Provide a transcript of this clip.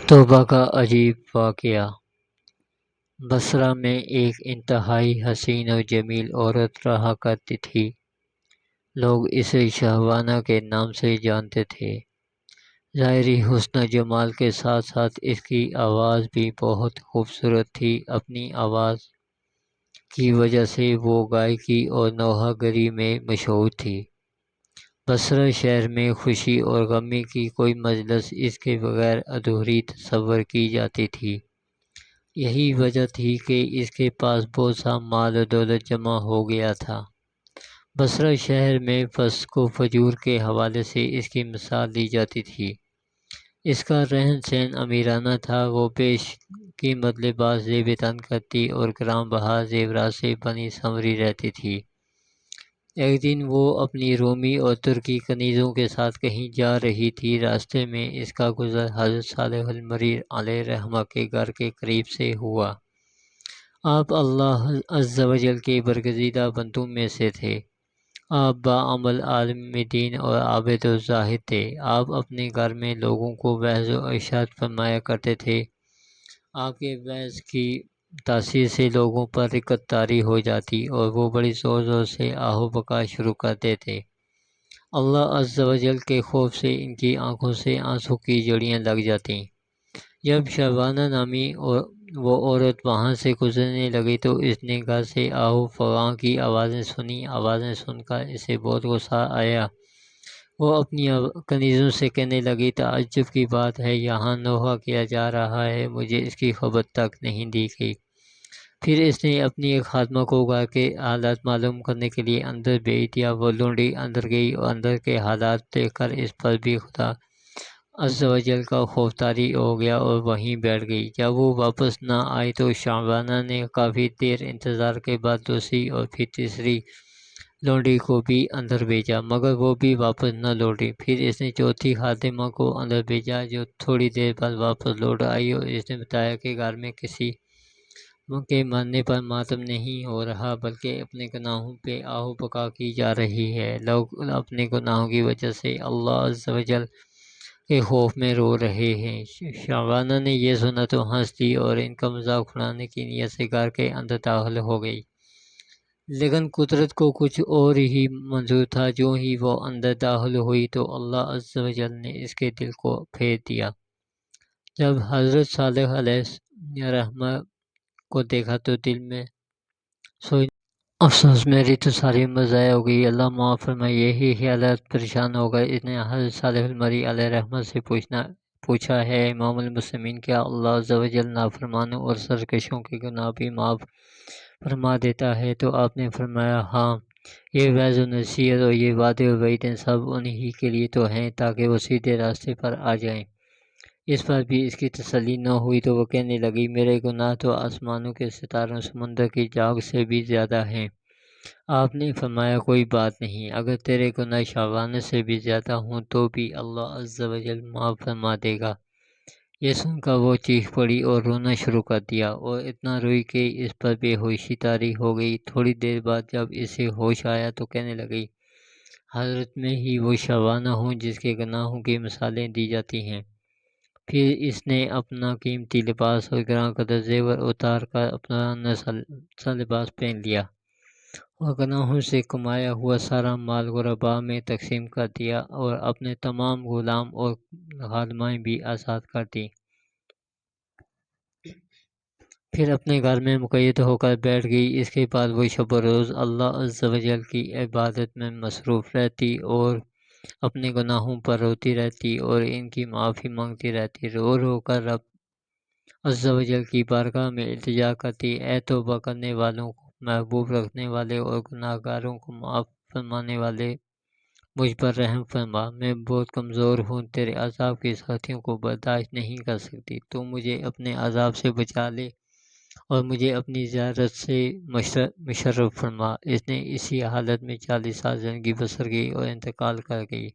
توبہ کا عجیب واقعہ۔ بصرہ میں ایک انتہائی حسین و جمیل عورت رہا کرتی تھی۔ لوگ اسے شہوانہ کے نام سے جانتے تھے۔ ظاہری حسن و جمال کے ساتھ ساتھ اس کی آواز بھی بہت خوبصورت تھی۔ اپنی آواز کی وجہ سے وہ گائیکی اور نوحہ گری میں مشہور تھی۔ بصرہ شہر میں خوشی اور غمی کی کوئی مجلس اس کے بغیر ادھوری تصور کی جاتی تھی۔ یہی وجہ تھی کہ اس کے پاس بہت سا مال و دولت جمع ہو گیا تھا۔ بصرہ شہر میں فسق و فجور کے حوالے سے اس کی مثال دی جاتی تھی۔ اس کا رہن سہن امیرانہ تھا۔ وہ بیش قیمت لباس زیب تن کرتی اور گران بہا زیورات سے بنی سنوری رہتی تھی۔ ایک دن وہ اپنی رومی اور ترکی کنیزوں کے ساتھ کہیں جا رہی تھی۔ راستے میں اس کا گزر حضرت صالح المری علیہ الرحمہ کے گھر کے قریب سے ہوا۔ آپ اللہ عز و جل کے برگزیدہ بندوں میں سے تھے۔ آپ باعمل عالم دین اور عابد و زاہد تھے۔ آپ اپنے گھر میں لوگوں کو وعظ و ارشاد فرمایا کرتے تھے۔ آپ کے وعظ کی تاثیر سے لوگوں پر رقت طاری ہو جاتی اور وہ بڑی زور زور سے آہ و بکا شروع کر دیتے۔ اللہ عز و جل کے خوف سے ان کی آنکھوں سے آنسو کی جھڑیاں لگ جاتیں۔ جب شہوانہ نامی وہ عورت وہاں سے گزرنے لگی تو اس نے گھر سے آہ و فغاں کی آوازیں سنی۔ آوازیں سن کر اسے بہت غصہ آیا۔ وہ اپنی کنیزوں سے کہنے لگی، تعجب کی بات ہے، یہاں نوحہ کیا جا رہا ہے، مجھے اس کی خبر تک نہیں دی گئی۔ پھر اس نے اپنی ایک خادمہ کو گھر کے حالات معلوم کرنے کے لیے اندر بھیج دیا۔ وہ لونڈی اندر گئی اور اندر کے حالات دیکھ کر اس پر بھی خدا عز و جل کا خوف طاری ہو گیا اور وہیں بیٹھ گئی۔ جب وہ واپس نہ آئی تو شہوانہ نے کافی دیر انتظار کے بعد دوسری اور پھر تیسری لونڈی کو بھی اندر بھیجا، مگر وہ بھی واپس نہ لوٹی۔ پھر اس نے چوتھی خادمہ کو اندر بھیجا جو تھوڑی دیر بعد واپس لوٹ آئی اور اس نے بتایا کہ گھر میں کسی کے مرنے پر ماتم نہیں ہو رہا بلکہ اپنے گناہوں پہ آہ و بکا کی جا رہی ہے۔ لوگ اپنے گناہوں کی وجہ سے اللہ عز و جل کے خوف میں رو رہے ہیں۔ شہوانہ نے یہ سنا تو ہنس دی اور ان کا مذاق اڑانے کی نیت سے گھر کے اندر داخل ہو گئی، لیکن قدرت کو کچھ اور ہی منظور تھا۔ جو ہی وہ اندر داخل ہوئی تو اللہ عز و جل نے اس کے دل کو پھیر دیا۔ جب حضرت صالح علیہ الرحمہ کو دیکھا تو دل میں سوچ افسوس، میری تو ساری عمر ضائع ہو گئی، اللہ معاف فرمائے۔ یہی خیالات پریشان ہو گئے۔ اس نے حضرت صالح المری علیہ الرحمہ سے پوچھا، ہے امام المسلمین، کیا اللہ عز و جل نافرمانوں اور سرکشوں کے گناہ بھی معاف فرما دیتا ہے؟ تو آپ نے فرمایا، ہاں، یہ وعظ و نصیحت اور یہ وعدے و وعیدیں سب انہی کے لیے تو ہیں تاکہ وہ سیدھے راستے پر آ جائیں۔ اس پر بھی اس کی تسلی نہ ہوئی تو وہ کہنے لگی، میرے گناہ تو آسمانوں کے ستاروں سمندر کی جھاگ سے بھی زیادہ ہیں۔ آپ نے فرمایا، کوئی بات نہیں، اگر تیرے گناہ شہوانہ سے بھی زیادہ ہوں تو بھی اللہ عز و جل معاف فرما دے گا۔ یہ سن کر وہ چیخ پڑی اور رونا شروع کر دیا اور اتنا روئی کہ اس پر بے ہوشی طاری ہو گئی۔ تھوڑی دیر بعد جب اسے ہوش آیا تو کہنے لگی، حضرت میں ہی وہ شہوانہ ہوں جس کے گناہوں کی مثالیں دی جاتی ہیں۔ پھر اس نے اپنا قیمتی لباس اور گراں قدر زیور اتار کر اپنا سا لباس پہن لیا اور گناہوں سے کمایا ہوا سارا مال غرباء میں تقسیم کر دیا اور اپنے تمام غلام اور خادمائیں بھی آزاد کر دیں۔ پھر اپنے گھر میں مقید ہو کر بیٹھ گئی۔ اس کے بعد وہ شب و روز اللہ عز و جل کی عبادت میں مصروف رہتی اور اپنے گناہوں پر روتی رہتی اور ان کی معافی مانگتی رہتی۔ رو رو کر رب عز و جل کی بارگاہ میں التجا کرتی، اے توبہ کرنے والوں کو محبوب رکھنے والے اور گناہ گاروں کو معاف فرمانے والے، مجھ پر رحم فرما، میں بہت کمزور ہوں، تیرے عذاب کی سختیوں کو برداشت نہیں کر سکتی، تو مجھے اپنے عذاب سے بچا لے اور مجھے اپنی زیارت سے مشرف فرما۔ اس نے اسی حالت میں 40 سال زندگی بسر کی اور انتقال کر گئی۔